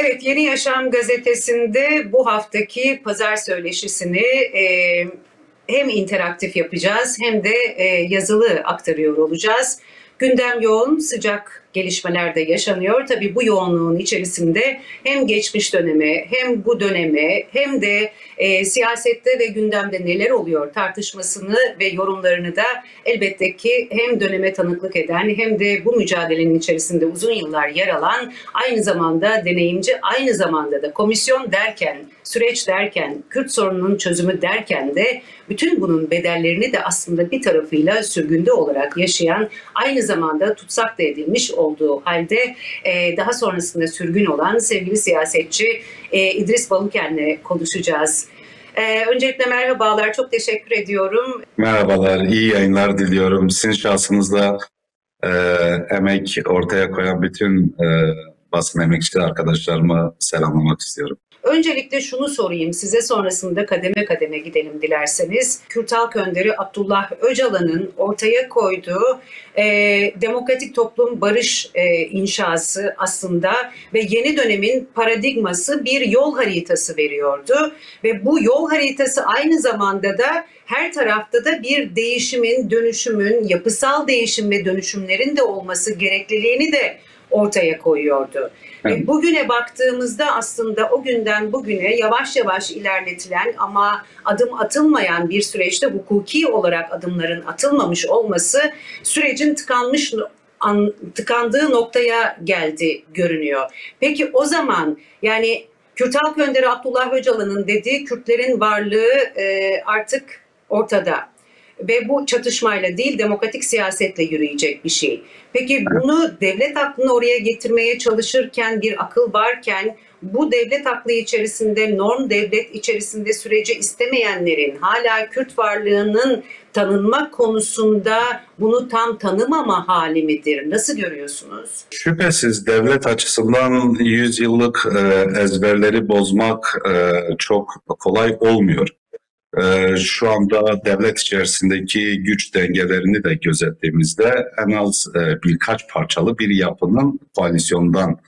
Evet, Yeni Yaşam gazetesinde bu haftaki pazar söyleşisini hem interaktif yapacağız hem de yazılı aktarıyor olacağız. Gündem yoğun, sıcak gelişmeler de yaşanıyor. Tabii bu yoğunluğun içerisinde hem geçmiş döneme hem bu döneme hem de siyasette ve gündemde neler oluyor tartışmasını ve yorumlarını da elbette ki hem döneme tanıklık eden hem de bu mücadelenin içerisinde uzun yıllar yer alan, aynı zamanda deneyimci, aynı zamanda da komisyon derken, süreç derken, Kürt sorununun çözümü derken de bütün bunun bedellerini de aslında bir tarafıyla sürgünde olarak yaşayan, aynı zamanda tutsak da edilmiş olduğu halde daha sonrasında sürgün olan sevgili siyasetçi İdris Baluken'le konuşacağız. Öncelikle merhabalar, çok teşekkür ediyorum. Merhabalar, iyi yayınlar diliyorum. Sizin şahsınızda emek ortaya koyan bütün basın emekçi arkadaşlarıma selamlamak istiyorum. Öncelikle şunu sorayım size, sonrasında kademe kademe gidelim dilerseniz. Kürt Halk Önderi Abdullah Öcalan'ın ortaya koyduğu demokratik toplum barış inşası aslında ve yeni dönemin paradigması bir yol haritası veriyordu. Ve bu yol haritası aynı zamanda da her tarafta da bir değişimin, dönüşümün, yapısal değişim ve dönüşümlerin de olması gerekliliğini de ortaya koyuyordu. Evet. Bugüne baktığımızda aslında o günden bugüne yavaş yavaş ilerletilen ama adım atılmayan bir süreçte hukuki olarak adımların atılmamış olması sürecin tıkandığı noktaya geldi görünüyor. Peki o zaman yani Kürt Halk Önderi Abdullah Öcalan'ın dediği Kürtlerin varlığı artık ortada. Ve bu çatışmayla değil, demokratik siyasetle yürüyecek bir şey. Peki bunu devlet aklını oraya getirmeye çalışırken, bir akıl varken, bu devlet aklı içerisinde, norm devlet içerisinde süreci istemeyenlerin hala Kürt varlığının tanınmak konusunda bunu tam tanımama hali midir? Nasıl görüyorsunuz? Şüphesiz devlet açısından 100 yıllık ezberleri bozmak çok kolay olmuyor. Şu anda devlet içerisindeki güç dengelerini de gözettiğimizde en az birkaç parçalı bir yapının koalisyondan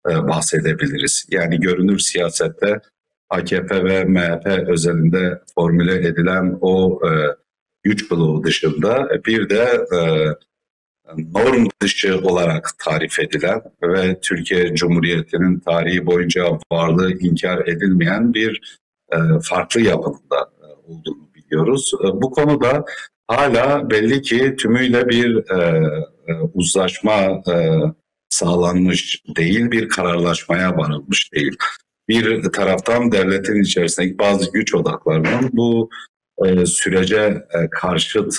bahsedebiliriz. Yani görünür siyasette AKP ve MHP özelinde formüle edilen o güç bloğu dışında bir de norm dışı olarak tarif edilen ve Türkiye Cumhuriyeti'nin tarihi boyunca varlığı inkar edilmeyen bir farklı yapında olduğunu biliyoruz. Bu konuda hala belli ki tümüyle bir uzlaşma sağlanmış değil, bir kararlaşmaya varılmış değil. Bir taraftan devletin içerisindeki bazı güç odaklarının bu sürece karşıt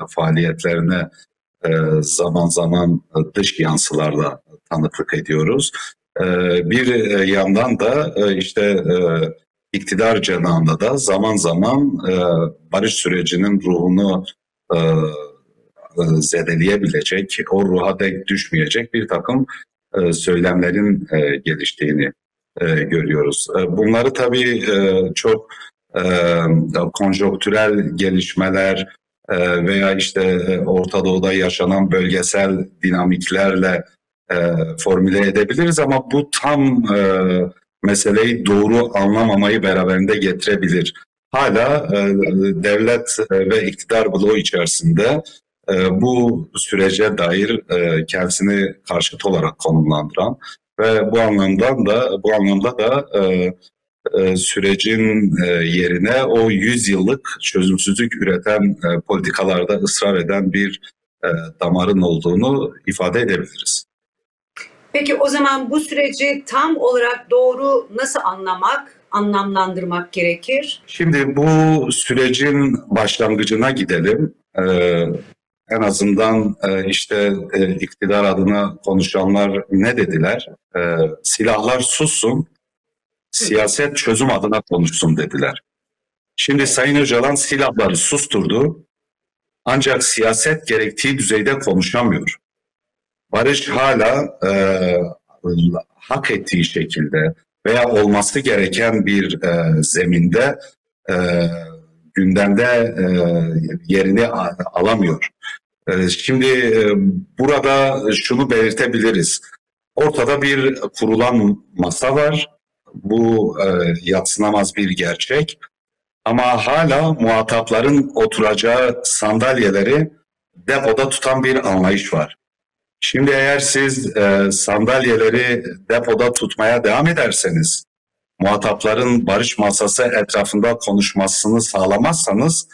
faaliyetlerine zaman zaman dış yansılarla tanıklık ediyoruz. Bir yandan da işte iktidar cenahında da zaman zaman barış sürecinin ruhunu zedeleyebilecek, o ruha denk düşmeyecek bir takım söylemlerin geliştiğini görüyoruz. Bunları tabii çok konjonktürel gelişmeler veya işte Orta Doğu'da yaşanan bölgesel dinamiklerle formüle edebiliriz ama bu tam meseleyi doğru anlamamayı beraberinde getirebilir. Hala devlet ve iktidar bloğu içerisinde bu sürece dair kendisini karşıt olarak konumlandıran ve bu anlamda da sürecin yerine o 100 yıllık çözümsüzlük üreten politikalarda ısrar eden bir damarın olduğunu ifade edebiliriz. Peki o zaman bu süreci tam olarak doğru nasıl anlamlandırmak gerekir? Şimdi bu sürecin başlangıcına gidelim. En azından işte iktidar adına konuşanlar ne dediler? Silahlar sussun, siyaset çözüm adına konuşsun dediler. Şimdi Sayın Öcalan silahları susturdu ancak siyaset gerektiği düzeyde konuşamıyor. Barış hala hak ettiği şekilde veya olması gereken bir zeminde gündemde yerini alamıyor. Şimdi burada şunu belirtebiliriz. Ortada bir kurulan masa var. Bu yadsınamaz bir gerçek. Ama hala muhatapların oturacağı sandalyeleri depoda tutan bir anlayış var. Şimdi eğer siz sandalyeleri depoda tutmaya devam ederseniz, muhatapların barış masası etrafında konuşmasını sağlamazsanız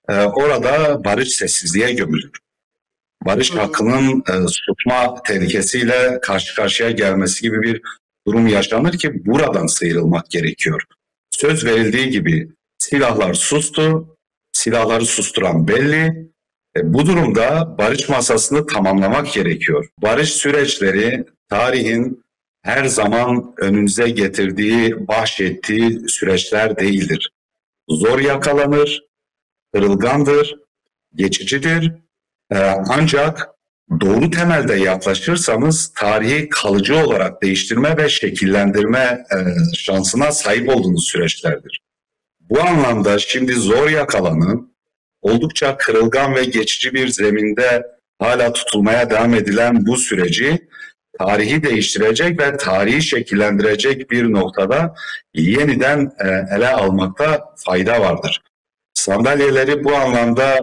orada barış sessizliğe gömülür. Barış hakkının susma tehlikesiyle karşı karşıya gelmesi gibi bir durum yaşanır ki buradan sıyrılmak gerekiyor. Söz verildiği gibi silahlar sustu, silahları susturan belli. Bu durumda barış masasını tamamlamak gerekiyor. Barış süreçleri tarihin her zaman önünüze getirdiği, bahşettiği süreçler değildir. Zor yakalanır, kırılgandır, geçicidir. Ancak doğru temelde yaklaşırsanız tarihi kalıcı olarak değiştirme ve şekillendirme şansına sahip olduğunuz süreçlerdir. Bu anlamda şimdi zor yakalanan, oldukça kırılgan ve geçici bir zeminde hala tutulmaya devam edilen bu süreci tarihi değiştirecek ve tarihi şekillendirecek bir noktada yeniden ele almakta fayda vardır. Sandalyeleri bu anlamda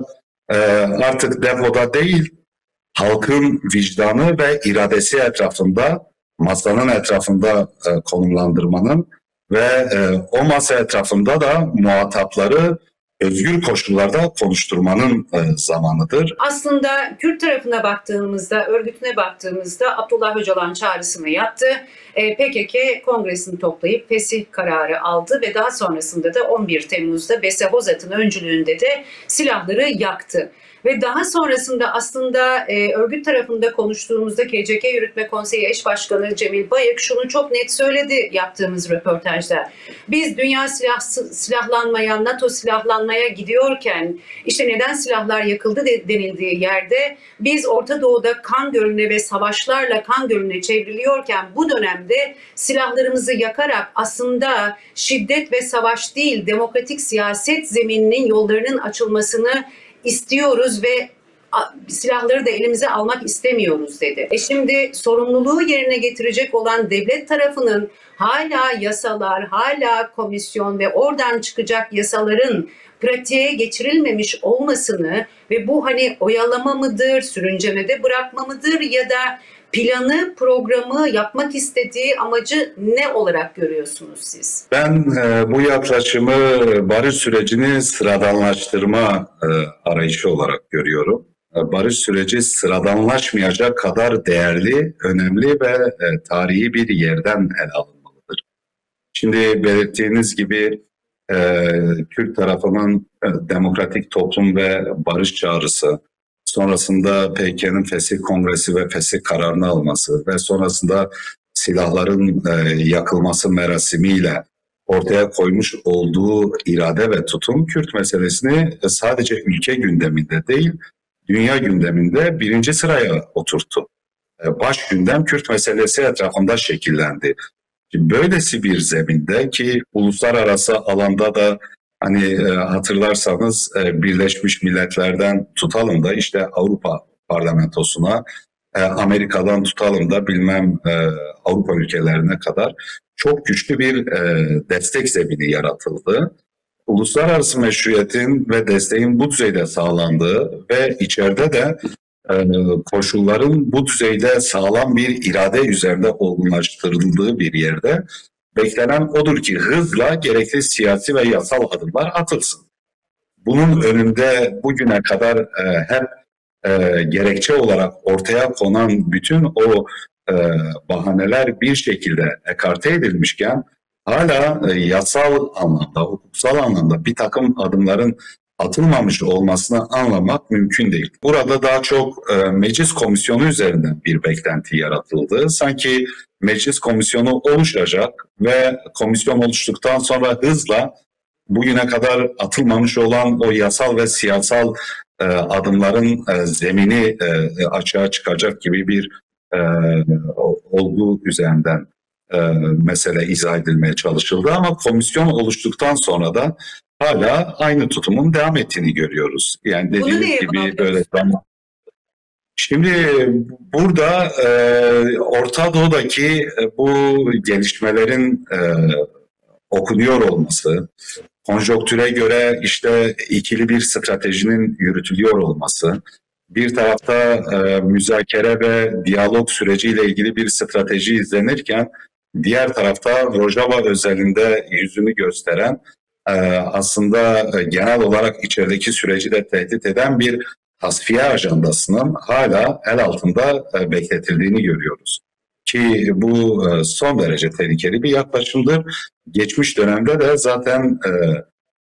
artık depoda değil, halkın vicdanı ve iradesi etrafında, masanın etrafında konumlandırmanın ve o masa etrafında da muhatapları özgür koşullarda konuşturmanın zamanıdır. Aslında Kürt tarafına baktığımızda, örgütüne baktığımızda Abdullah Öcalan çağrısını yaptı. PKK kongresini toplayıp fesih kararı aldı ve daha sonrasında da 11 Temmuz'da Bese Hozat'ın öncülüğünde de silahları yaktı. Ve daha sonrasında aslında örgüt tarafında konuştuğumuzda KCK Yürütme Konseyi Eş Başkanı Cemil Bayık şunu çok net söyledi yaptığımız röportajda. Biz dünya silahlanmaya, NATO silahlanmaya gidiyorken işte neden silahlar yakıldı denildiği yerde biz Orta Doğu'da kan gölüne ve savaşlarla kan gölüne çevriliyorken bu dönemde silahlarımızı yakarak aslında şiddet ve savaş değil demokratik siyaset zemininin yollarının açılmasını istiyoruz ve silahları da elimize almak istemiyoruz dedi. Şimdi sorumluluğu yerine getirecek olan devlet tarafının hala yasalar, hala komisyon ve oradan çıkacak yasaların pratiğe geçirilmemiş olmasını ve bu hani oyalama mıdır, sürüncemede bırakma mıdır ya da planı, programı, yapmak istediği amacı ne olarak görüyorsunuz siz? Ben bu yaklaşımı barış sürecini sıradanlaştırma arayışı olarak görüyorum. Barış süreci sıradanlaşmayacak kadar değerli, önemli ve tarihi bir yerden ele alınmalıdır. Şimdi belirttiğiniz gibi Kürt tarafının demokratik toplum ve barış çağrısı, sonrasında PKK'nın fesih kongresi ve fesih kararını alması ve sonrasında silahların yakılması merasimiyle ortaya koymuş olduğu irade ve tutum Kürt meselesini sadece ülke gündeminde değil, dünya gündeminde birinci sıraya oturttu. Baş gündem Kürt meselesi etrafında şekillendi. Böylesi bir zeminde ki uluslararası alanda da hani hatırlarsanız Birleşmiş Milletler'den tutalım da işte Avrupa Parlamentosu'na, Amerika'dan tutalım da bilmem Avrupa ülkelerine kadar çok güçlü bir destek zemini yaratıldı. Uluslararası meşruiyetin ve desteğin bu düzeyde sağlandığı ve içeride de koşulların bu düzeyde sağlam bir irade üzerinde olgunlaştırıldığı bir yerde beklenen odur ki hızla gerekli siyasi ve yasal adımlar atılsın. Bunun önünde bugüne kadar hep gerekçe olarak ortaya konan bütün o bahaneler bir şekilde ekarte edilmişken hala yasal anlamda, hukuksal anlamda bir takım adımların atılmamış olmasını anlamak mümkün değil. Burada daha çok meclis komisyonu üzerinden bir beklenti yaratıldı. Sanki meclis komisyonu oluşacak ve komisyon oluştuktan sonra hızla bugüne kadar atılmamış olan o yasal ve siyasal adımların zemini açığa çıkacak gibi bir olgu üzerinden mesele izah edilmeye çalışıldı. Ama komisyon oluştuktan sonra da hala aynı tutumun devam ettiğini görüyoruz. Yani dediğiniz gibi böyle Şimdi burada Orta Doğu'daki bu gelişmelerin okunuyor olması, konjonktüre göre işte ikili bir stratejinin yürütülüyor olması, bir tarafta müzakere ve diyalog süreciyle ilgili bir strateji izlenirken, diğer tarafta Rojava özelinde yüzünü gösteren, aslında genel olarak içerideki süreci de tehdit eden bir tasfiye ajandasının hala el altında bekletildiğini görüyoruz. Ki bu son derece tehlikeli bir yaklaşımdır. Geçmiş dönemde de zaten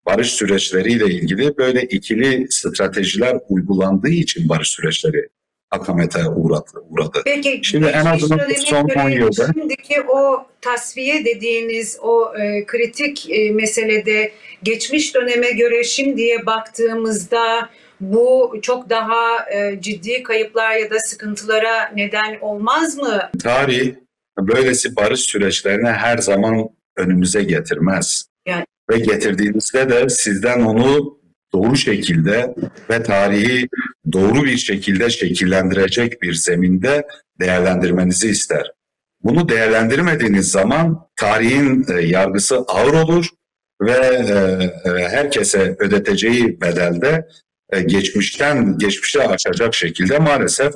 barış süreçleriyle ilgili böyle ikili stratejiler uygulandığı için barış süreçleri akamete uğradı. Peki Şimdi en azından son 10 yılda şimdiki o tasfiye dediğiniz o kritik meselede geçmiş döneme göre şimdiye baktığımızda bu çok daha ciddi kayıplar ya da sıkıntılara neden olmaz mı? tarih böylesi barış süreçlerini her zaman önümüze getirmez. Yani Ve getirdiğinizde de sizden onu doğru şekilde ve tarihi doğru bir şekilde şekillendirecek bir zeminde değerlendirmenizi ister. Bunu değerlendirmediğiniz zaman tarihin yargısı ağır olur ve herkese ödeteceği bedelde geçmişe açacak şekilde maalesef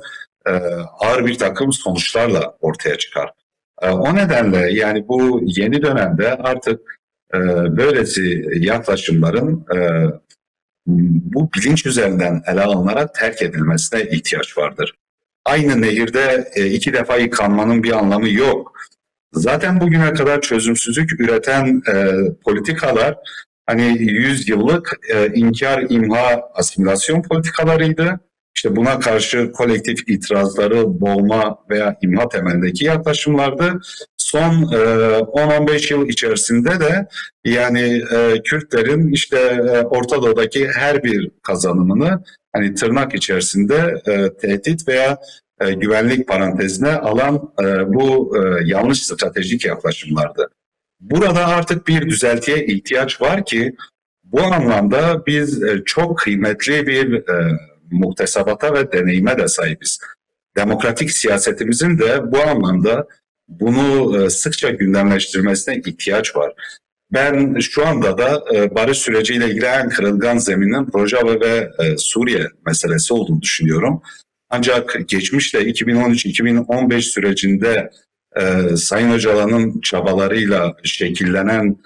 ağır bir takım sonuçlarla ortaya çıkar. O nedenle yani bu yeni dönemde artık böylesi yaklaşımların bu bilinç üzerinden ele alınarak terk edilmesine ihtiyaç vardır. Aynı nehirde iki defa yıkanmanın bir anlamı yok. Zaten bugüne kadar çözümsüzlük üreten politikalar hani 100 yıllık inkar, imha, asimilasyon politikalarıydı. İşte buna karşı kolektif itirazları boğma veya imha temelindeki yaklaşımlardı. Son 10-15 yıl içerisinde de yani Kürtlerin işte Orta Doğu'daki her bir kazanımını hani tırnak içerisinde tehdit veya güvenlik parantezine alan bu yanlış stratejik yaklaşımlardı. Burada artık bir düzeltiye ihtiyaç var ki bu anlamda biz çok kıymetli bir muktesebata ve deneyime de sahibiz. Demokratik siyasetimizin de bu anlamda bunu sıkça gündemleştirmesine ihtiyaç var. Ben şu anda da barış süreciyle ilgili en kırılgan zeminin Rojava ve Suriye meselesi olduğunu düşünüyorum. Ancak geçmişte 2013-2015 sürecinde Sayın Öcalan'ın çabalarıyla şekillenen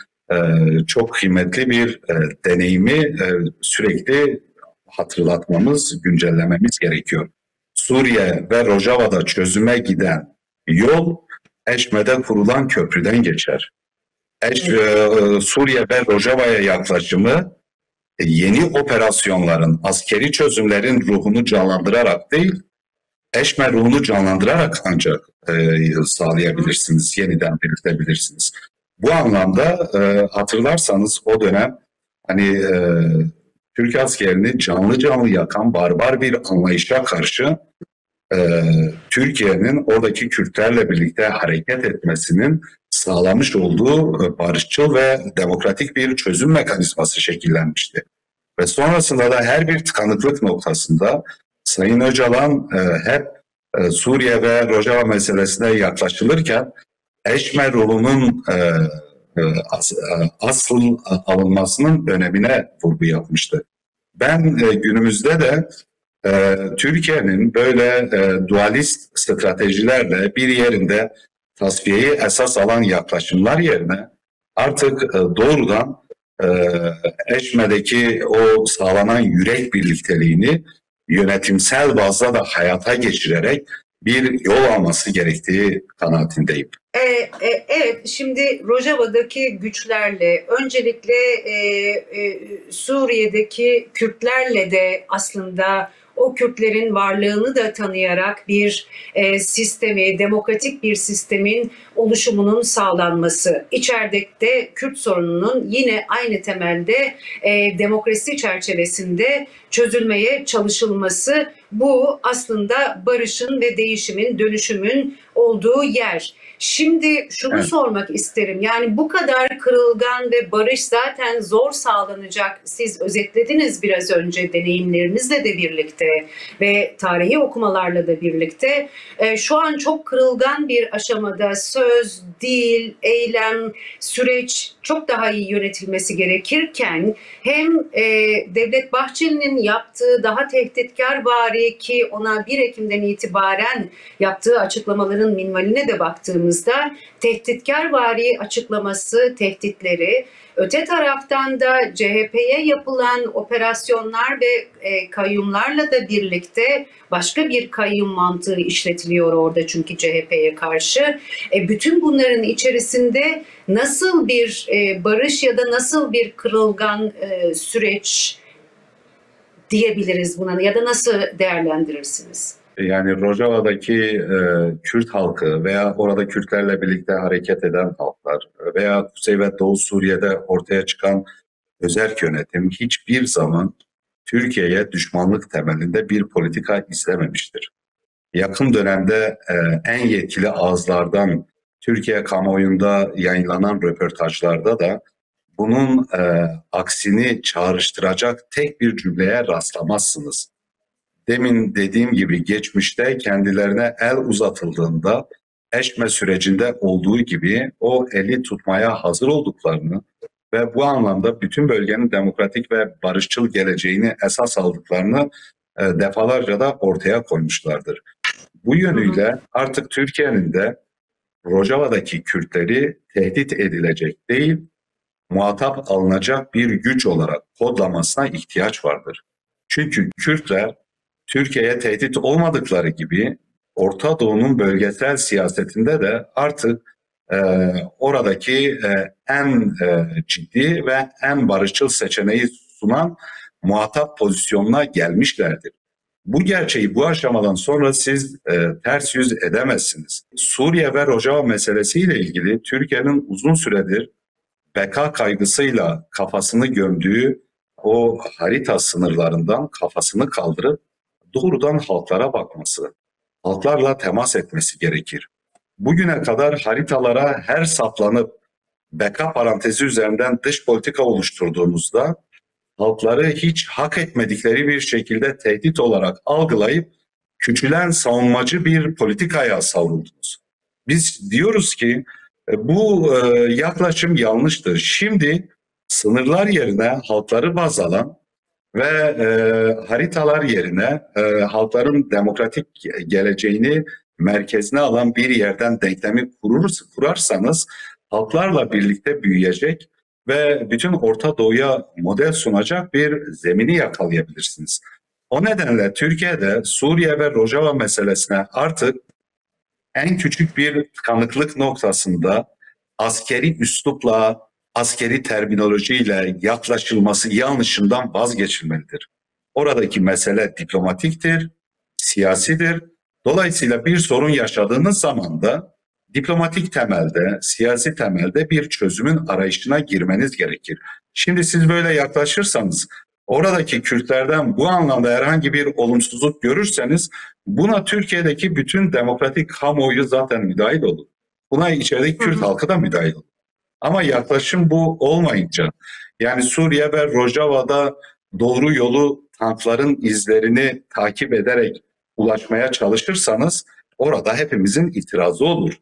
çok kıymetli bir deneyimi sürekli hatırlatmamız, güncellememiz gerekiyor. Suriye ve Rojava'da çözüme giden yol Eşme'de kurulan köprüden geçer. Suriye ve Rojava'ya yaklaşımı yeni operasyonların, askeri çözümlerin ruhunu canlandırarak değil, Eşme ruhunu canlandırarak ancak sağlayabilirsiniz, yeniden belirtebilirsiniz. Bu anlamda hatırlarsanız o dönem hani Türk askerini canlı canlı yakan barbar bir anlayışa karşı Türkiye'nin oradaki Kürtlerle birlikte hareket etmesinin sağlamış olduğu barışçıl ve demokratik bir çözüm mekanizması şekillenmişti. Ve sonrasında da her bir tıkanıklık noktasında Sayın Öcalan hep Suriye ve Rojava meselesine yaklaşılırken Eşme rolünün asıl alınmasının önemine vurgu yapmıştı. Ben günümüzde de Türkiye'nin böyle dualist stratejilerle bir yerinde tasfiyeyi esas alan yaklaşımlar yerine artık doğrudan Eşme'deki o sağlanan yürek birlikteliğini yönetimsel bazda da hayata geçirerek bir yol alması gerektiği kanaatindeyim. Evet, şimdi Rojava'daki güçlerle, öncelikle Suriye'deki Kürtlerle de aslında o Kürtlerin varlığını da tanıyarak bir sistemi, demokratik bir sistemin oluşumunun sağlanması, içerideki Kürt sorununun yine aynı temelde demokrasi çerçevesinde çözülmeye çalışılması bu aslında barışın ve değişimin, dönüşümün olduğu yer. Şimdi şunu Evet. sormak isterim. Yani bu kadar kırılgan ve barış zaten zor sağlanacak. Siz özetlediniz biraz önce deneyimlerinizle de birlikte ve tarihi okumalarla da birlikte. Şu an çok kırılgan bir aşamada söz, dil, eylem, süreç çok daha iyi yönetilmesi gerekirken hem Devlet Bahçeli'nin yaptığı daha tehditkarvari ki ona 1 Ekim'den itibaren yaptığı açıklamaların minvaline de baktığımızda tehditkarvari açıklaması, tehditleri, öte taraftan da CHP'ye yapılan operasyonlar ve kayyumlarla da birlikte başka bir kayyum mantığı işletiliyor orada çünkü CHP'ye karşı. Bütün bunların içerisinde nasıl bir barış ya da nasıl bir kırılgan süreç diyebiliriz buna ya da nasıl değerlendirirsiniz? Yani Rojava'daki Kürt halkı veya orada Kürtlerle birlikte hareket eden halklar veya Kuzey ve Doğu Suriye'de ortaya çıkan özerk yönetim hiçbir zaman Türkiye'ye düşmanlık temelinde bir politika izlememiştir. Yakın dönemde en yetkili ağızlardan Türkiye kamuoyunda yayınlanan röportajlarda da bunun aksini çağrıştıracak tek bir cümleye rastlamazsınız. Demin dediğim gibi geçmişte kendilerine el uzatıldığında eşme sürecinde olduğu gibi o eli tutmaya hazır olduklarını ve bu anlamda bütün bölgenin demokratik ve barışçıl geleceğini esas aldıklarını defalarca da ortaya koymuşlardır. Bu yönüyle artık Türkiye'nin de Rojava'daki Kürtleri tehdit edilecek değil, muhatap alınacak bir güç olarak kodlamasına ihtiyaç vardır. Çünkü Kürtler Türkiye'ye tehdit olmadıkları gibi Orta Doğu'nun bölgesel siyasetinde de artık oradaki en ciddi ve en barışçıl seçeneği sunan muhatap pozisyonuna gelmişlerdir. Bu gerçeği bu aşamadan sonra siz ters yüz edemezsiniz. Suriye ve Rojava meselesiyle ilgili Türkiye'nin uzun süredir beka kaygısıyla kafasını gömdüğü o harita sınırlarından kafasını kaldırıp doğrudan halklara bakması, halklarla temas etmesi gerekir. Bugüne kadar haritalara her saplanıp beka parantezi üzerinden dış politika oluşturduğunuzda halkları hiç hak etmedikleri bir şekilde tehdit olarak algılayıp küçülen savunmacı bir politikaya savruldunuz. Biz diyoruz ki bu yaklaşım yanlıştır. Şimdi sınırlar yerine halkları baz alan ve haritalar yerine halkların demokratik geleceğini merkezine alan bir yerden denklemi kurarsanız halklarla birlikte büyüyecek ve bütün Orta Doğu'ya model sunacak bir zemini yakalayabilirsiniz. O nedenle Türkiye'de Suriye ve Rojava meselesine artık en küçük bir tıkanıklık noktasında askeri üslupla, askeri terminolojiyle yaklaşılması yanlışından vazgeçilmelidir. Oradaki mesele diplomatiktir, siyasidir. Dolayısıyla bir sorun yaşadığınız zaman da diplomatik temelde, siyasi temelde bir çözümün arayışına girmeniz gerekir. Şimdi siz böyle yaklaşırsanız, oradaki Kürtlerden bu anlamda herhangi bir olumsuzluk görürseniz, buna Türkiye'deki bütün demokratik kamuoyu zaten müdahil olur. Buna içerideki Kürt halkı da müdahil olur. Ama yaklaşım bu olmayınca, yani Suriye ve Rojava'da doğru yolu tankların izlerini takip ederek ulaşmaya çalışırsanız orada hepimizin itirazı olur.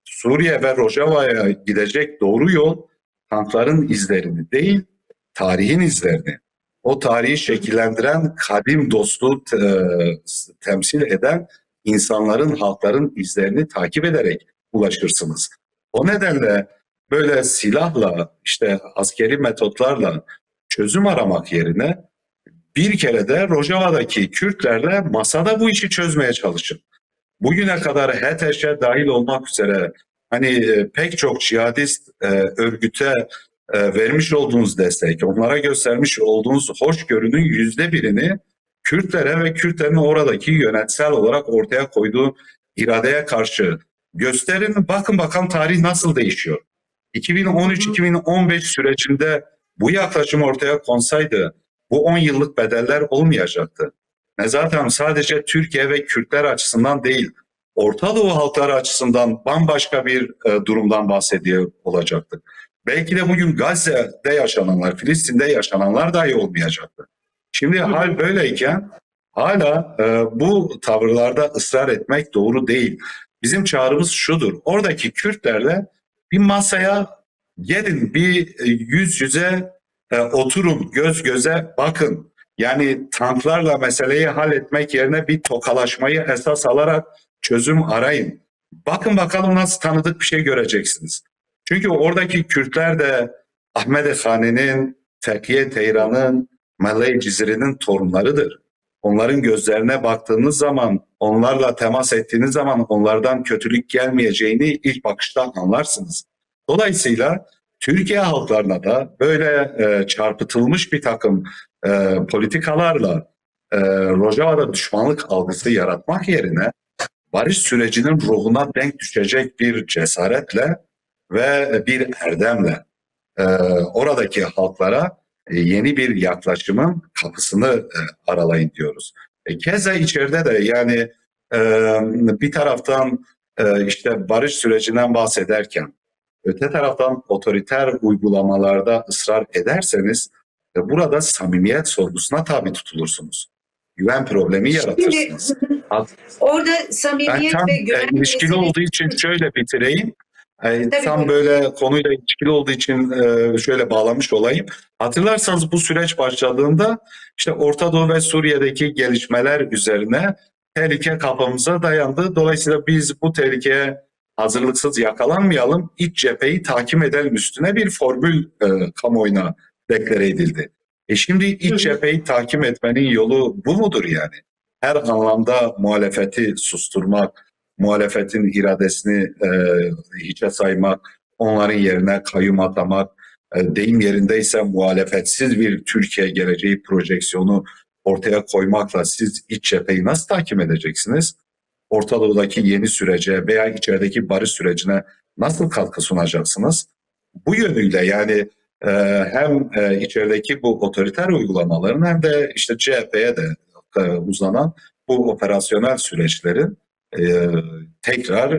Suriye ve Rojava'ya gidecek doğru yol tankların izlerini değil, tarihin izlerini, o tarihi şekillendiren kadim dostluğu temsil eden insanların, halkların izlerini takip ederek ulaşırsınız. O nedenle böyle silahla, işte askeri metotlarla çözüm aramak yerine bir kere de Rojava'daki Kürtlerle masada bu işi çözmeye çalışın. Bugüne kadar HTŞ dahil olmak üzere hani pek çok cihadist örgüte vermiş olduğunuz destek, onlara göstermiş olduğunuz hoşgörünün %1'ini Kürtlere ve Kürtlerin oradaki yönetsel olarak ortaya koyduğu iradeye karşı gösterin. Bakın bakalım tarih nasıl değişiyor. 2013-2015 sürecinde bu yaklaşım ortaya konsaydı bu 10 yıllık bedeller olmayacaktı. Nezahat Hanım, sadece Türkiye ve Kürtler açısından değil, Orta Doğu halkları açısından bambaşka bir durumdan bahsediyor olacaktık. Belki de bugün Gazze'de yaşananlar, Filistin'de yaşananlar dahi olmayacaktı. Şimdi hal böyleyken hala bu tavırlarda ısrar etmek doğru değil. Bizim çağrımız şudur: oradaki Kürtlerle bir masaya gelin, bir yüz yüze oturun, göz göze bakın. Yani tanklarla meseleyi halletmek yerine bir tokalaşmayı esas alarak çözüm arayın. Bakın bakalım nasıl tanıdık bir şey göreceksiniz. Çünkü oradaki Kürtler de Ahmet Hane'nin, Fethiye Teyran'ın, Malay Cizri'nin torunlarıdır. Onların gözlerine baktığınız zaman, onlarla temas ettiğiniz zaman onlardan kötülük gelmeyeceğini ilk bakışta anlarsınız. Dolayısıyla Türkiye halklarına da böyle çarpıtılmış bir takım politikalarla Rojava'da düşmanlık algısı yaratmak yerine barış sürecinin ruhuna denk düşecek bir cesaretle ve bir erdemle oradaki halklara yeni bir yaklaşımın kapısını aralayın diyoruz. Keza içeride de yani bir taraftan işte barış sürecinden bahsederken öte taraftan otoriter uygulamalarda ısrar ederseniz burada samimiyet sorgusuna tabi tutulursunuz. Güven problemi yaratırsınız. Şimdi orada Ben samimiyet tam ve güven ilişkili meselesi. olduğu için şöyle bitireyim. Tabii, Tam buyurun. böyle konuyla ilişkili olduğu için şöyle bağlamış olayım. Hatırlarsanız bu süreç başladığında işte Orta Doğu ve Suriye'deki gelişmeler üzerine tehlike kapımıza dayandı. Dolayısıyla biz bu tehlikeye hazırlıksız yakalanmayalım, iç cepheyi takip edelim üstüne bir formül kamuoyuna deklare edildi. Şimdi iç cepheyi takip etmenin yolu bu mudur yani? Her anlamda muhalefeti susturmak, muhalefetin iradesini hiçe saymak, onların yerine kayyum atamak, deyim yerindeyse muhalefetsiz bir Türkiye geleceği projeksiyonu ortaya koymakla siz iç cepheyi nasıl takip edeceksiniz? Orta Doğu'daki yeni sürece veya içerideki barış sürecine nasıl katkı sunacaksınız? Bu yönüyle yani hem içerideki bu otoriter uygulamaların hem de işte CHP'ye de uzanan bu operasyonel süreçlerin tekrar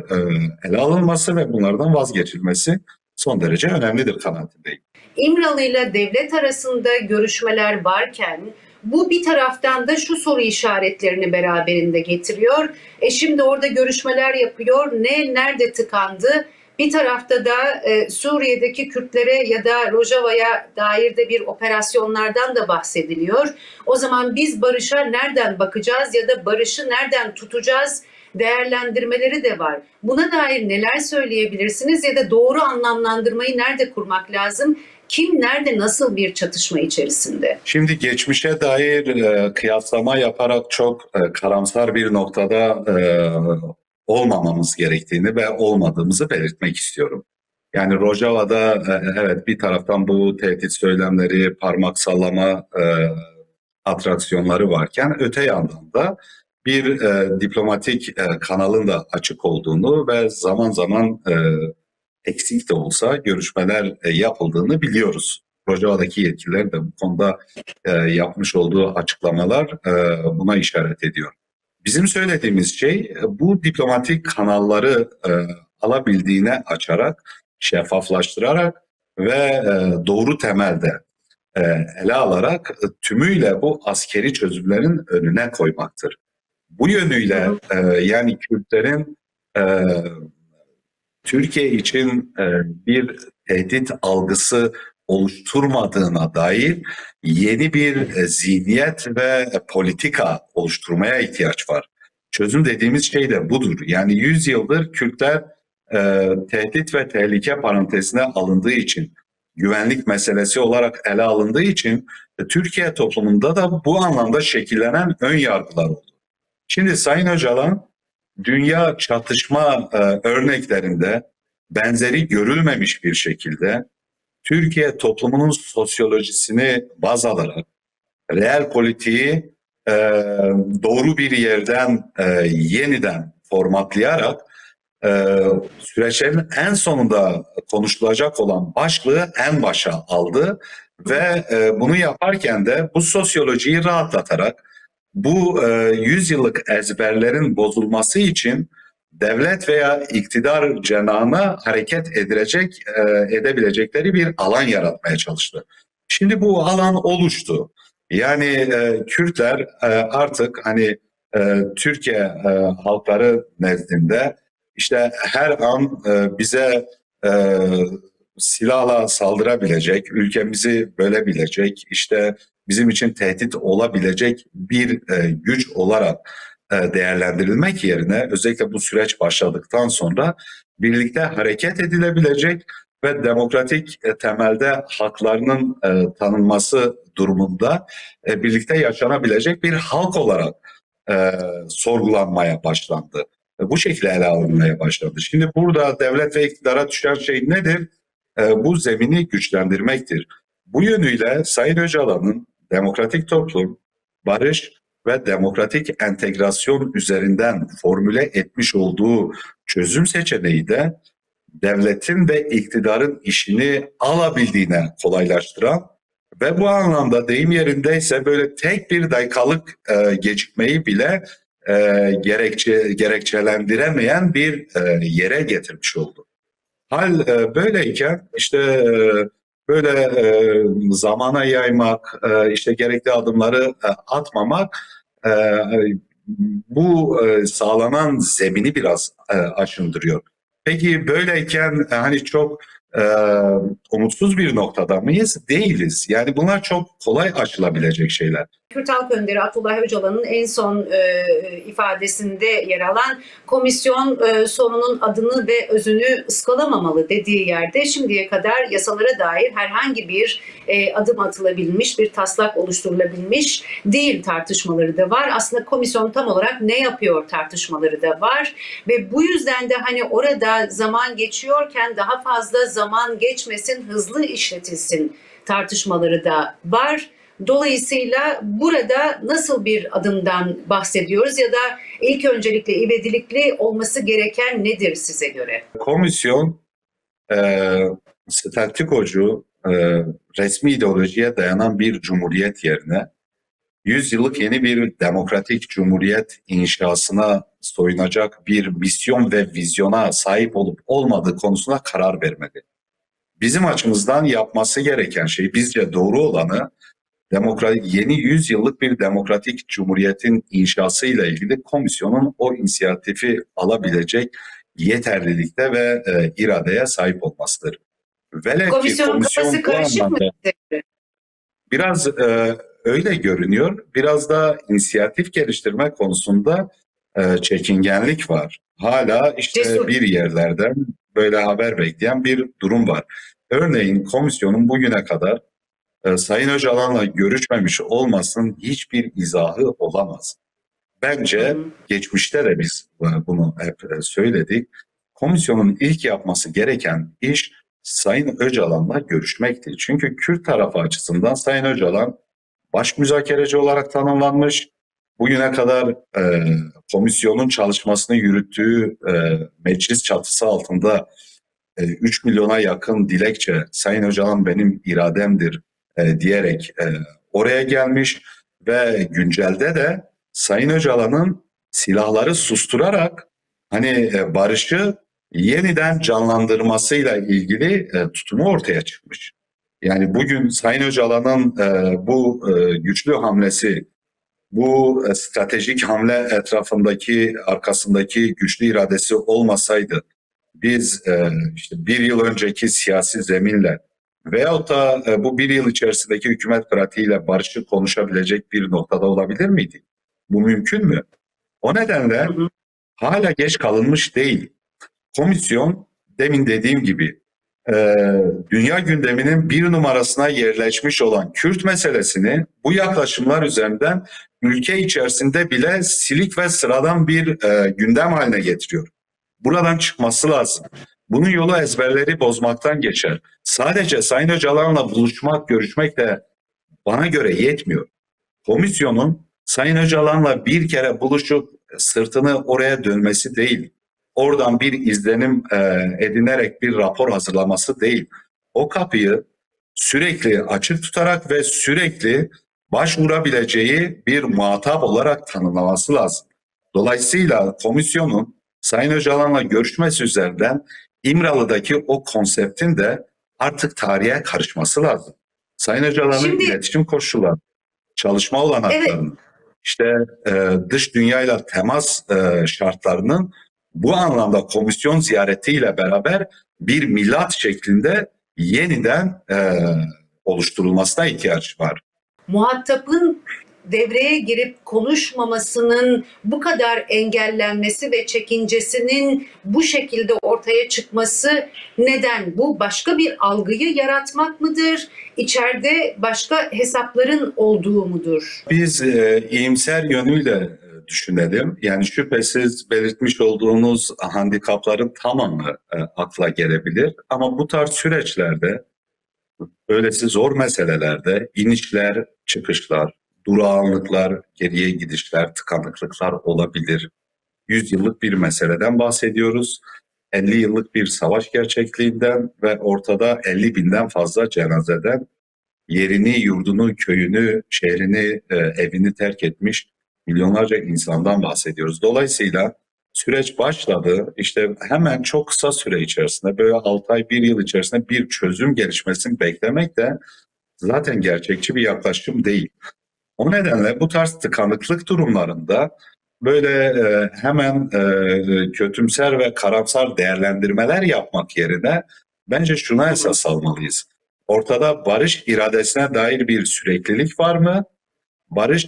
ele alınması ve bunlardan vazgeçilmesi son derece önemlidir kanaatindeyim. İmralı ile devlet arasında görüşmeler varken bu bir taraftan da şu soru işaretlerini beraberinde getiriyor. Şimdi orada görüşmeler yapıyor. Nerede tıkandı? Bir tarafta da Suriye'deki Kürtlere ya da Rojava'ya dair de bir operasyonlardan da bahsediliyor. O zaman biz barışa nereden bakacağız ya da barışı nereden tutacağız değerlendirmeleri de var. Buna dair neler söyleyebilirsiniz ya da doğru anlamlandırmayı nerede kurmak lazım? Kim nerede nasıl bir çatışma içerisinde? Şimdi geçmişe dair kıyaslama yaparak çok karamsar bir noktada olmamamız gerektiğini ve olmadığımızı belirtmek istiyorum. Yani Rojava'da evet bir taraftan bu tehdit söylemleri, parmak sallama atraksiyonları varken öte yandan da bir diplomatik kanalın da açık olduğunu ve zaman zaman eksik de olsa görüşmeler yapıldığını biliyoruz. Rojava'daki yetkililer de bu konuda yapmış olduğu açıklamalar buna işaret ediyor. Bizim söylediğimiz şey bu diplomatik kanalları alabildiğine açarak, şeffaflaştırarak ve doğru temelde ele alarak tümüyle bu askeri çözümlerin önüne koymaktır. Bu yönüyle yani Kürtlerin Türkiye için bir tehdit algısı oluşturmadığına dair yeni bir zihniyet ve politika oluşturmaya ihtiyaç var. Çözüm dediğimiz şey de budur. Yani 100 yıldır Kürtler tehdit ve tehlike parantezine alındığı için, güvenlik meselesi olarak ele alındığı için Türkiye toplumunda da bu anlamda şekillenen ön yargılar oldu. Şimdi Sayın Öcalan dünya çatışma örneklerinde benzeri görülmemiş bir şekilde Türkiye toplumunun sosyolojisini baz alarak reel politiği doğru bir yerden yeniden formatlayarak süreçlerin en sonunda konuşulacak olan başlığı en başa aldı ve bunu yaparken de bu sosyolojiyi rahatlatarak Bu 100 yıllık ezberlerin bozulması için devlet veya iktidar cenahına hareket edebilecekleri bir alan yaratmaya çalıştı. Şimdi bu alan oluştu. Yani Kürtler artık hani Türkiye halkları nezdinde işte her an bize e, silahla saldırabilecek, ülkemizi bölebilecek, işte bizim için tehdit olabilecek bir güç olarak değerlendirilmek yerine özellikle bu süreç başladıktan sonra birlikte hareket edilebilecek ve demokratik temelde haklarının tanınması durumunda birlikte yaşanabilecek bir halk olarak sorgulanmaya başlandı. Bu şekilde ele alınmaya başladı. Şimdi burada devlet ve iktidara düşen şey nedir? Bu zemini güçlendirmektir. Bu yönüyle Sayın Öcalan'ın demokratik toplum, barış ve demokratik entegrasyon üzerinden formüle etmiş olduğu çözüm seçeneği de devletin ve iktidarın işini alabildiğine kolaylaştıran ve bu anlamda deyim yerindeyse böyle tek bir dakikalık gecikmeyi bile gerekçelendiremeyen bir yere getirmiş oldu. Hal böyleyken işte böyle zamana yaymak, işte gerekli adımları atmamak e, bu sağlanan zemini biraz aşındırıyor. Peki böyleyken hani çok e, umutsuz bir noktada mıyız? Değiliz. Yani bunlar çok kolay aşılabilecek şeyler. Kürt Halk Önderi Abdullah Öcalan'ın en son ifadesinde yer alan komisyon sorunun adını ve özünü ıskalamamalı dediği yerde şimdiye kadar yasalara dair herhangi bir adım atılabilmiş, bir taslak oluşturulabilmiş değil tartışmaları da var. Aslında komisyon tam olarak ne yapıyor tartışmaları da var ve bu yüzden de hani orada zaman geçiyorken daha fazla zaman geçmesin, hızlı işletilsin tartışmaları da var. Dolayısıyla burada nasıl bir adımdan bahsediyoruz ya da ilk öncelikle ivedilikli olması gereken nedir size göre? Komisyon statükocu, resmi ideolojiye dayanan bir cumhuriyet yerine 100 yıllık yeni bir demokratik cumhuriyet inşasına soyunacak bir misyon ve vizyona sahip olup olmadığı konusuna karar vermeli. Bizim açımızdan yapması gereken şey, bizce doğru olanı, yeni 100 yıllık bir demokratik cumhuriyetin inşası ile ilgili komisyonun o inisiyatifi alabilecek yeterlilikte ve iradeye sahip olmasıdır. Velev ki Komisyonun kafası bu karışık mı? anlamda biraz öyle görünüyor. Biraz da inisiyatif geliştirme konusunda çekingenlik var. Hala işte Cesur. bir yerlerden böyle haber bekleyen bir durum var. Örneğin komisyonun bugüne kadar Sayın Öcalan'la görüşmemiş olmasının hiçbir izahı olamaz. Bence geçmişte de biz bunu hep söyledik. Komisyonun ilk yapması gereken iş Sayın Öcalan'la görüşmekti. Çünkü Kürt tarafı açısından Sayın Öcalan baş müzakereci olarak tanımlanmış. Bugüne kadar komisyonun çalışmasını yürüttüğü meclis çatısı altında 3 milyona yakın dilekçe Sayın Öcalan benim irademdir diyerek oraya gelmiş ve güncelde de Sayın Öcalan'ın silahları susturarak hani barışı yeniden canlandırmasıyla ilgili tutumu ortaya çıkmış. Yani bugün Sayın Öcalan'ın bu güçlü hamlesi, bu stratejik hamle etrafındaki, arkasındaki güçlü iradesi olmasaydı biz işte bir yıl önceki siyasi zeminle veyahut da bu bir yıl içerisindeki hükümet pratiğiyle barışı konuşabilecek bir noktada olabilir miydi? Bu mümkün mü? O nedenle hala geç kalınmış değil. Komisyon demin dediğim gibi dünya gündeminin bir numarasına yerleşmiş olan Kürt meselesini bu yaklaşımlar üzerinden ülke içerisinde bile silik ve sıradan bir gündem haline getiriyor. Buradan çıkması lazım. Bunun yolu ezberleri bozmaktan geçer. Sadece Sayın Öcalan'la buluşmak, görüşmek de bana göre yetmiyor. Komisyonun Sayın Öcalan'la bir kere buluşup sırtını oraya dönmesi değil, oradan bir izlenim edinerek bir rapor hazırlaması değil. O kapıyı sürekli açık tutarak ve sürekli başvurabileceği bir muhatap olarak tanımlaması lazım. Dolayısıyla komisyonun Sayın Öcalan'la görüşmesi üzerinden İmralı'daki o konseptin de artık tarihe karışması lazım. Sayın Öcalan'ın Şimdi iletişim koşulları, çalışma evet, olanaklarının, işte dış dünyayla temas şartlarının bu anlamda komisyon ziyaretiyle beraber bir milat şeklinde yeniden oluşturulmasına ihtiyaç var. muhatabın devreye girip konuşmamasının bu kadar engellenmesi ve çekincesinin bu şekilde ortaya çıkması neden? Bu başka bir algıyı yaratmak mıdır? İçeride başka hesapların olduğu mudur? Biz iyimser yönüyle düşünelim. Yani şüphesiz belirtmiş olduğunuz handikapların tamamı akla gelebilir. Ama bu tarz süreçlerde, böylesi zor meselelerde inişler, çıkışlar, durağanlıklar, geriye gidişler, tıkanıklıklar olabilir. 100 yıllık bir meseleden bahsediyoruz. 50 yıllık bir savaş gerçekliğinden ve ortada 50 binden fazla cenazeden, yerini, yurdunu, köyünü, şehrini, evini terk etmiş milyonlarca insandan bahsediyoruz. Dolayısıyla süreç başladı. İşte hemen çok kısa süre içerisinde, böyle 6 ay, 1 yıl içerisinde bir çözüm gelişmesini beklemek de zaten gerçekçi bir yaklaşım değil. O nedenle bu tarz tıkanıklık durumlarında böyle hemen kötümser ve karamsar değerlendirmeler yapmak yerine bence şuna esas almalıyız. Ortada barış iradesine dair bir süreklilik var mı? Barış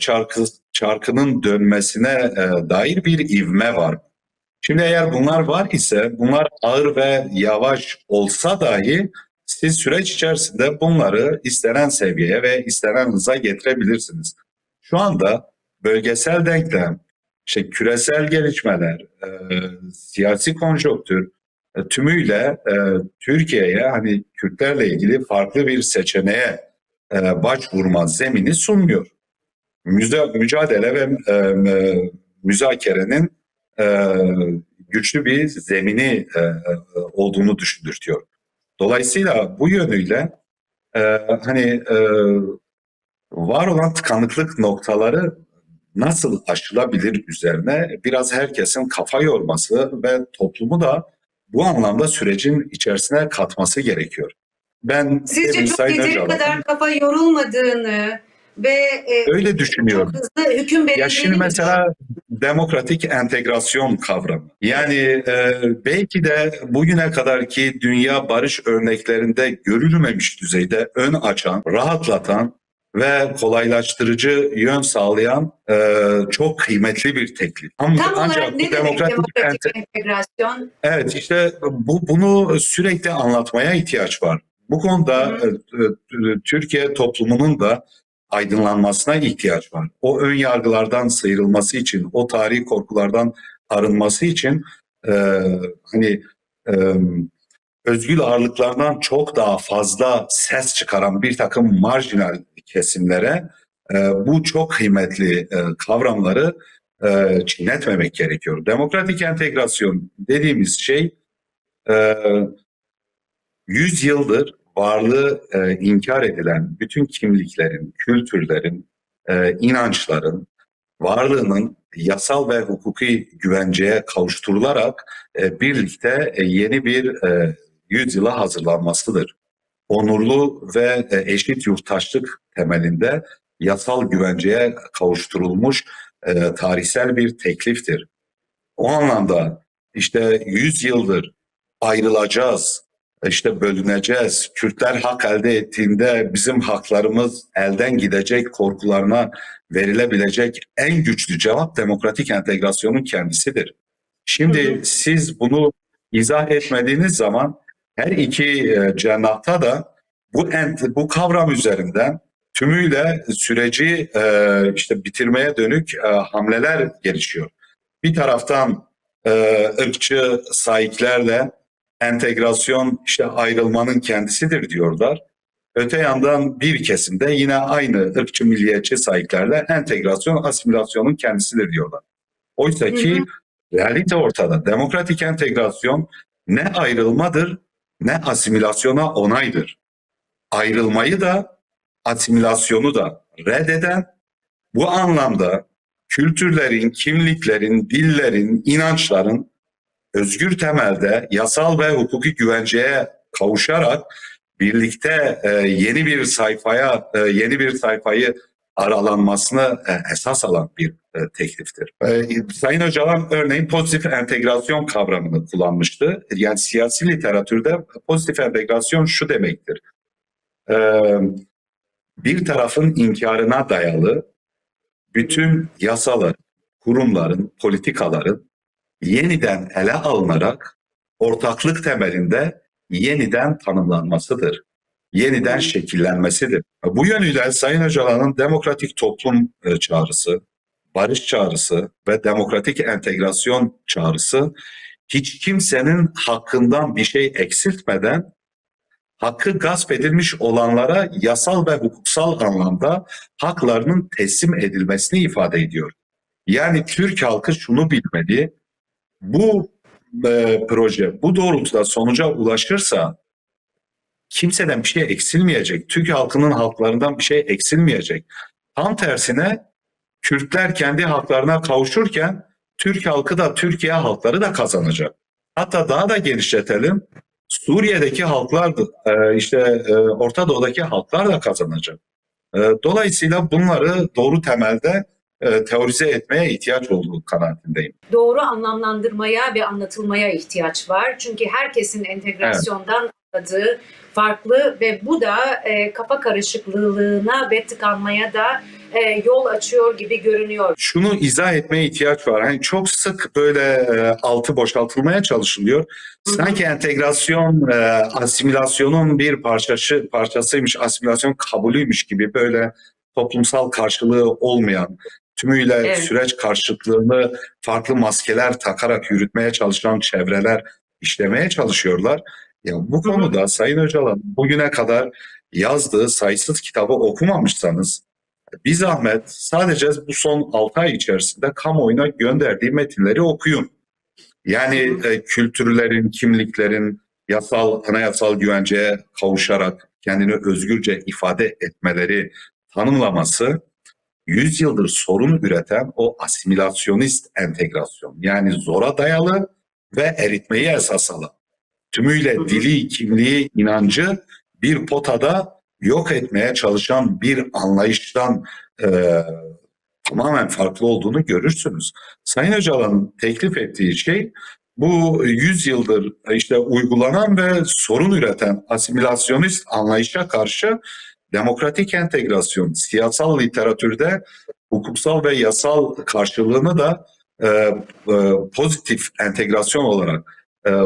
çarkının dönmesine dair bir ivme var mı? Şimdi eğer bunlar var ise, bunlar ağır ve yavaş olsa dahi siz süreç içerisinde bunları istenen seviyeye ve istenen hıza getirebilirsiniz. Şu anda bölgesel denklem, işte küresel gelişmeler, siyasi konjonktür tümüyle Türkiye'ye hani Kürtlerle ilgili farklı bir seçeneğe başvurma zemini sunmuyor. Mücadele ve müzakerenin güçlü bir zemini olduğunu düşündürtüyor. Dolayısıyla bu yönüyle hani var olan tıkanıklık noktaları nasıl aşılabilir üzerine biraz herkesin kafa yorması ve toplumu da bu anlamda sürecin içerisine katması gerekiyor. Ben Sizce demin çok Sayın yeteri Öcalan'ın kadar kafa yorulmadığını ve öyle çok düşünüyorum. hızlı hüküm Ya şimdi verildiğini mi mesela demokratik entegrasyon kavramı. Yani belki de bugüne kadarki dünya barış örneklerinde görülmemiş düzeyde ön açan, rahatlatan ve kolaylaştırıcı yön sağlayan çok kıymetli bir teklif. tam olarak Ancak ne bu demek demokratik entegrasyon? evet işte bunu sürekli anlatmaya ihtiyaç var. Bu konuda Türkiye toplumunun da aydınlanmasına ihtiyaç var. O ön yargılardan sıyrılması için, o tarihi korkulardan arınması için e, hani e, özgül ağırlıklardan çok daha fazla ses çıkaran bir takım marjinal kesimlere bu çok kıymetli kavramları çiğnetmemek gerekiyor. Demokratik entegrasyon dediğimiz şey 100 yıldır varlığı inkar edilen bütün kimliklerin, kültürlerin, inançların varlığının yasal ve hukuki güvenceye kavuşturularak birlikte yeni bir yüzyıla hazırlanmasıdır. Onurlu ve eşit yurttaşlık temelinde yasal güvenceye kavuşturulmuş tarihsel bir tekliftir. O anlamda işte 100 yıldır ayrılacağız, işte bölüneceğiz, Kürtler hak elde ettiğinde bizim haklarımız elden gidecek korkularına verilebilecek en güçlü cevap demokratik entegrasyonun kendisidir. Şimdi siz bunu izah etmediğiniz zaman her iki cenahta da bu kavram üzerinden tümüyle süreci işte bitirmeye dönük hamleler gelişiyor. Bir taraftan ırkçı sahiplerle entegrasyon işte ayrılmanın kendisidir diyorlar. Öte yandan bir kesimde yine aynı ırkçı milliyetçi sahiplerle entegrasyon asimilasyonun kendisidir diyorlar. Oysa ki realite ortada. Demokratik entegrasyon ne ayrılmadır ne asimilasyona onaydır. Ayrılmayı da asimilasyonu da reddeden, bu anlamda kültürlerin, kimliklerin, dillerin, inançların özgür temelde yasal ve hukuki güvenceye kavuşarak birlikte yeni bir sayfayı aralanmasını esas alan bir tekliftir. Sayın Öcalan örneğin pozitif entegrasyon kavramını kullanmıştı. Yani siyasi literatürde pozitif entegrasyon şu demektir: bir tarafın inkarına dayalı bütün yasaların, kurumların, politikaların yeniden ele alınarak ortaklık temelinde yeniden tanımlanmasıdır. Yeniden şekillenmesidir. Bu yönüyle Sayın Öcalan'ın demokratik toplum çağrısı, barış çağrısı ve demokratik entegrasyon çağrısı hiç kimsenin hakkından bir şey eksiltmeden hakkı gasp edilmiş olanlara yasal ve hukuksal anlamda haklarının teslim edilmesini ifade ediyor. Yani Türk halkı şunu bilmeli: bu proje bu doğrultuda sonuca ulaşırsa kimseden bir şey eksilmeyecek. Türk halkının haklarından bir şey eksilmeyecek. Tam tersine Kürtler kendi haklarına kavuşurken Türk halkı da Türkiye halkları da kazanacak. Hatta daha da genişletelim. Suriye'deki halklar da Orta Doğu'daki halklar da kazanacak. Dolayısıyla bunları doğru temelde teorize etmeye ihtiyaç olduğu kanaatindeyim. Doğru anlamlandırmaya ve anlatılmaya ihtiyaç var. Çünkü herkesin entegrasyondan anladığı farklı ve bu da kafa karışıklığına ve tıkanmaya da yol açıyor gibi görünüyor. Şunu izah etmeye ihtiyaç var. Hani çok sık böyle altı boşaltılmaya çalışılıyor. Sanki entegrasyon asimilasyonun bir parçasıymış, asimilasyon kabulüymüş gibi böyle toplumsal karşılığı olmayan, tümüyle süreç karşıtlığını farklı maskeler takarak yürütmeye çalışan çevreler işlemeye çalışıyorlar. Ya bu konuda Sayın Öcalan bugüne kadar yazdığı sayısız kitabı okumamışsanız bir zahmet sadece bu son 6 ay içerisinde kamuoyuna gönderdiği metinleri okuyun. Yani kültürlerin, kimliklerin anayasal güvenceye kavuşarak kendini özgürce ifade etmeleri tanımlaması 100 yıldır sorun üreten o asimilasyonist entegrasyon, yani zora dayalı ve eritmeyi esas alan, tümüyle dili, kimliği, inancı bir potada yok etmeye çalışan bir anlayıştan tamamen farklı olduğunu görürsünüz. Sayın Öcalan'ın teklif ettiği şey bu 100 yıldır uygulanan ve sorun üreten asimilasyonist anlayışa karşı demokratik entegrasyon, siyasal literatürde hukuksal ve yasal karşılığını da pozitif entegrasyon olarak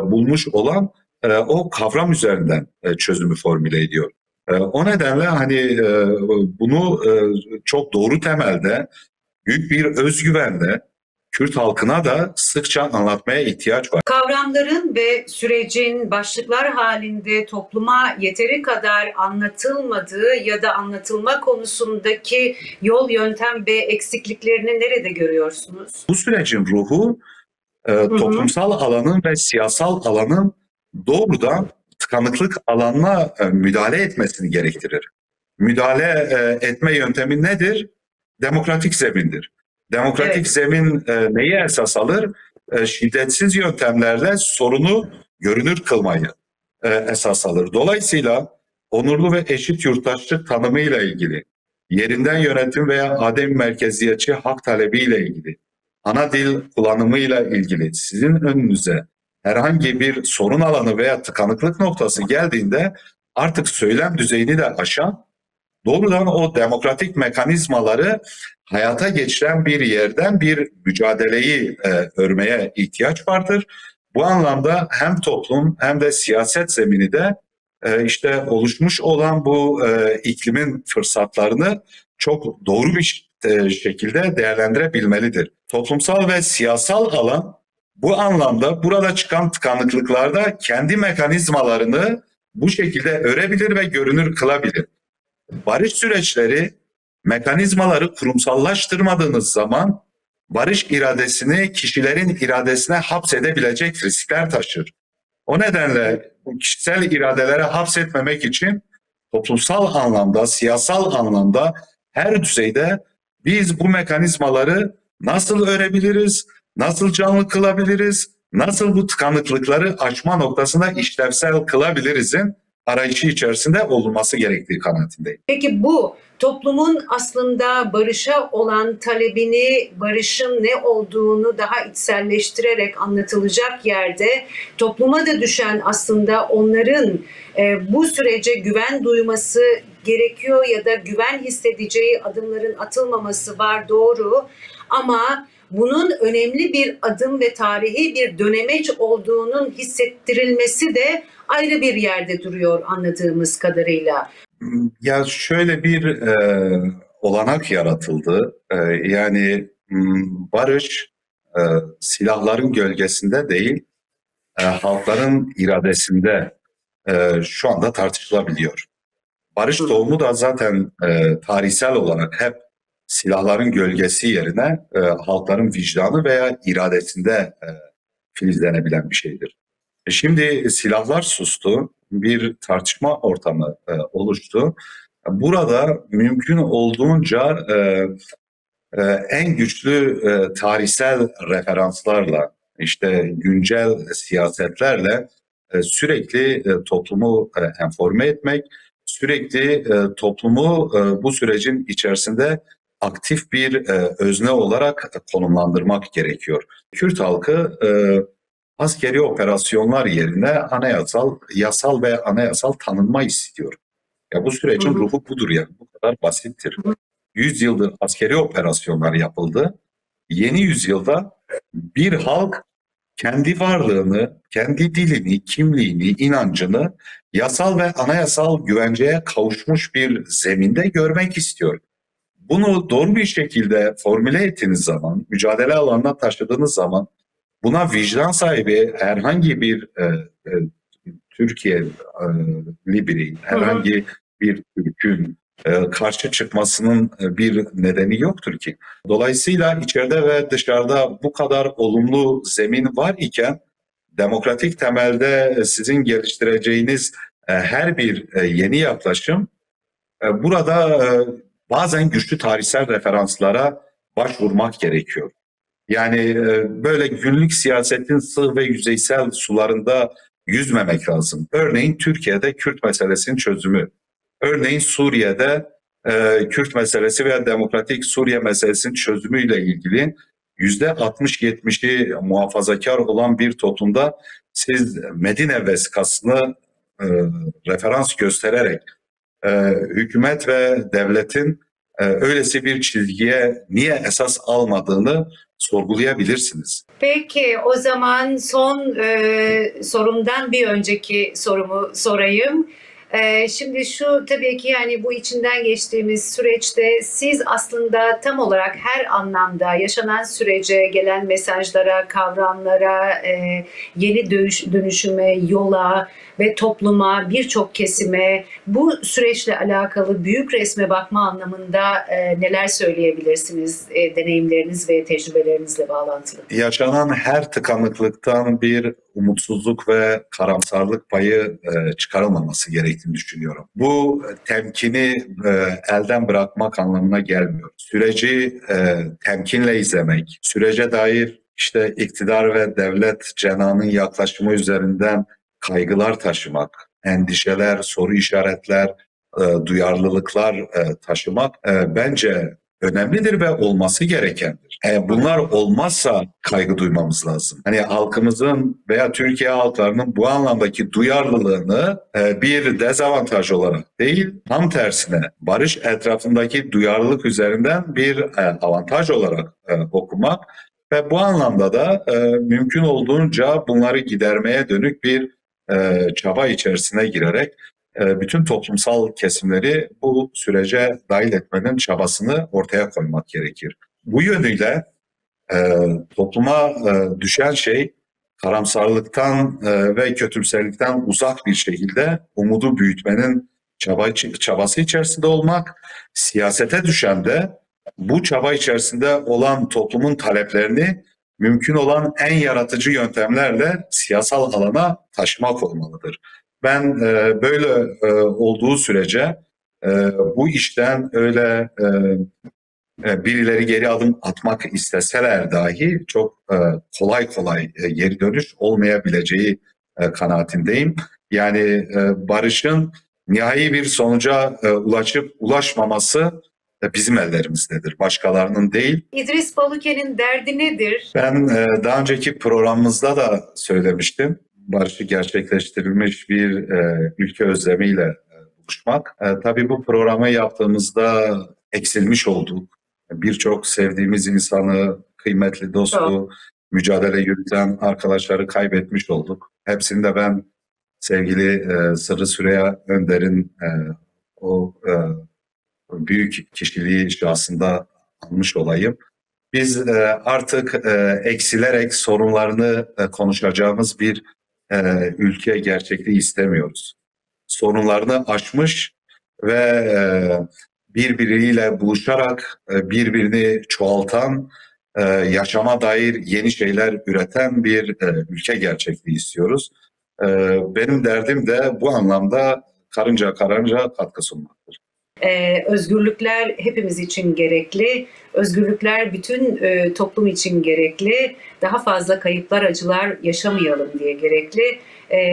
bulmuş olan o kavram üzerinden çözümü formüle ediyor. O nedenle bunu çok doğru temelde, büyük bir özgüvenle Kürt halkına da sıkça anlatmaya ihtiyaç var. Kavramların ve sürecin başlıklar halinde topluma yeteri kadar anlatılmadığı ya da anlatılma konusundaki yol, yöntem ve eksikliklerini nerede görüyorsunuz? Bu sürecin ruhu toplumsal alanın ve siyasal alanın doğrudan tıkanıklık alanına müdahale etmesini gerektirir. Müdahale etme yöntemi nedir? Demokratik zemindir. Demokratik zemin neyi esas alır? Şiddetsiz yöntemlerle sorunu görünür kılmayı esas alır. Dolayısıyla onurlu ve eşit yurttaşlık tanımıyla ilgili, yerinden yönetim veya adem merkeziyetçi hak talebiyle ilgili, ana dil kullanımıyla ilgili sizin önünüze herhangi bir sorun alanı veya tıkanıklık noktası geldiğinde artık söylem düzeyini de aşan, doğrudan o demokratik mekanizmaları hayata geçiren bir yerden bir mücadeleyi örmeye ihtiyaç vardır. Bu anlamda hem toplum hem de siyaset zemini de oluşmuş olan bu iklimin fırsatlarını çok doğru bir şekilde değerlendirebilmelidir. Toplumsal ve siyasal alan bu anlamda burada çıkan tıkanıklıklarda kendi mekanizmalarını bu şekilde örebilir ve görünür kılabilir. Barış süreçleri mekanizmaları kurumsallaştırmadığınız zaman barış iradesini kişilerin iradesine hapsedebilecek riskler taşır. O nedenle bu kişisel iradelere hapsetmemek için toplumsal anlamda, siyasal anlamda her düzeyde biz bu mekanizmaları nasıl örebiliriz, nasıl canlı kılabiliriz, nasıl bu tıkanıklıkları aşma noktasında işlevsel kılabilirizin arayışı içerisinde olunması gerektiği kanaatindeyim. Peki bu toplumun aslında barışa olan talebini, barışın ne olduğunu daha içselleştirerek anlatılacak yerde topluma da düşen aslında onların bu sürece güven duyması gerekiyor ya da güven hissedeceği adımların atılmaması var, doğru, ama bunun önemli bir adım ve tarihi bir dönemeç olduğunun hissettirilmesi de ayrı bir yerde duruyor anladığımız kadarıyla. Ya şöyle bir olanak yaratıldı. Yani barış silahların gölgesinde değil, halkların iradesinde şu anda tartışılabiliyor. Barış tohumu da zaten tarihsel olarak hep silahların gölgesi yerine halkların vicdanı veya iradesinde filizlenebilen bir şeydir. Şimdi silahlar sustu, bir tartışma ortamı oluştu. Burada mümkün olduğunca en güçlü tarihsel referanslarla, işte güncel siyasetlerle sürekli toplumu enforme etmek, sürekli toplumu bu sürecin içerisinde aktif bir özne olarak konumlandırmak gerekiyor. Kürt halkı askeri operasyonlar yerine anayasal, yasal ve anayasal tanınma istiyor. Ya bu sürecin ruhu budur yani. Bu kadar basittir. 100 yıldır askeri operasyonlar yapıldı. Yeni yüzyılda bir halk kendi varlığını, kendi dilini, kimliğini, inancını yasal ve anayasal güvenceye kavuşmuş bir zeminde görmek istiyor. Bunu doğru bir şekilde formüle ettiğiniz zaman, mücadele alanına taşıdığınız zaman buna vicdan sahibi herhangi bir Türkiye'li biri, herhangi bir Türk'ün karşı çıkmasının bir nedeni yoktur ki. Dolayısıyla içeride ve dışarıda bu kadar olumlu zemin var iken demokratik temelde sizin geliştireceğiniz her bir yeni yaklaşım burada bazen güçlü tarihsel referanslara başvurmak gerekiyor. Yani böyle günlük siyasetin sığ ve yüzeysel sularında yüzmemek lazım. Örneğin Türkiye'de Kürt meselesinin çözümü, örneğin Suriye'de Kürt meselesi veya demokratik Suriye meselesinin çözümüyle ilgili %60-70'i muhafazakar olan bir toplumda siz Medine vesikasını referans göstererek hükümet ve devletin öylesi bir çizgiye niye esas almadığını sorgulayabilirsiniz. Peki o zaman son sorumdan bir önceki sorumu sorayım. Şimdi şu tabii ki yani bu içinden geçtiğimiz süreçte siz aslında tam olarak her anlamda yaşanan sürece, gelen mesajlara, kavramlara, yeni dönüşüme, yola ve topluma, birçok kesime bu süreçle alakalı büyük resme bakma anlamında neler söyleyebilirsiniz deneyimleriniz ve tecrübelerinizle bağlantılı? Yaşanan her tıkanıklıktan bir umutsuzluk ve karamsarlık payı çıkarılmaması gerektiğini düşünüyorum. Bu temkini elden bırakmak anlamına gelmiyor. Süreci temkinle izlemek, sürece dair işte iktidar ve devlet cenahının yaklaşımı üzerinden kaygılar taşımak, endişeler, soru işaretler, duyarlılıklar taşımak bence önemlidir ve olması gerekendir. Bunlar olmazsa kaygı duymamız lazım. Hani halkımızın veya Türkiye halklarının bu anlamdaki duyarlılığını bir dezavantaj olarak değil, tam tersine barış etrafındaki duyarlılık üzerinden bir avantaj olarak okumak ve bu anlamda da mümkün olduğunca bunları gidermeye dönük bir çaba içerisine girerek bütün toplumsal kesimleri bu sürece dahil etmenin çabasını ortaya koymak gerekir. Bu yönüyle topluma düşen şey karamsarlıktan ve kötümserlikten uzak bir şekilde umudu büyütmenin çabası içerisinde olmak, siyasete düşen de bu çaba içerisinde olan toplumun taleplerini mümkün olan en yaratıcı yöntemlerle siyasal alana taşımak olmalıdır. Ben böyle olduğu sürece Bu işten öyle birileri geri adım atmak isteseler dahi çok kolay kolay geri dönüş olmayabileceği kanaatindeyim. Yani barışın nihai bir sonuca ulaşıp ulaşmaması bizim ellerimizdedir, başkalarının değil. İdris Baluken'in derdi nedir? Ben daha önceki programımızda da söylemiştim. Barışı gerçekleştirilmiş bir ülke özlemiyle buluşmak. Tabii bu programı yaptığımızda eksilmiş olduk. Birçok sevdiğimiz insanı, kıymetli dostu, mücadele yürüten arkadaşları kaybetmiş olduk. Hepsini de ben sevgili Sırrı Süreyya Önder'in o büyük kişiliği şahsında almış olayım. Biz artık eksilerek sorunlarını konuşacağımız bir ülke gerçekliği istemiyoruz. Sorunlarını aşmış ve birbiriyle buluşarak birbirini çoğaltan, yaşama dair yeni şeyler üreten bir ülke gerçekliği istiyoruz. Benim derdim de bu anlamda karınca katkı sunmaktır. Özgürlükler hepimiz için gerekli. Özgürlükler bütün toplum için gerekli. Daha fazla kayıplar, acılar yaşamayalım diye gerekli.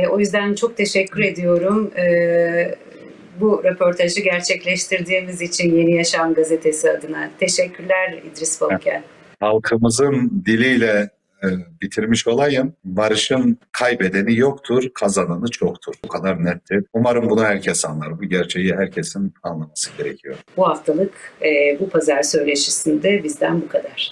O yüzden çok teşekkür ediyorum. Bu röportajı gerçekleştirdiğimiz için Yeni Yaşam gazetesi adına. Teşekkürler İdris Baluken. Halkımızın diliyle bitirmiş olayım. Barışın kaybedeni yoktur, kazananı çoktur. Bu kadar nettir. Umarım bunu herkes anlar. Bu gerçeği herkesin anlaması gerekiyor. Bu haftalık bu pazar söyleşisinde bizden bu kadar.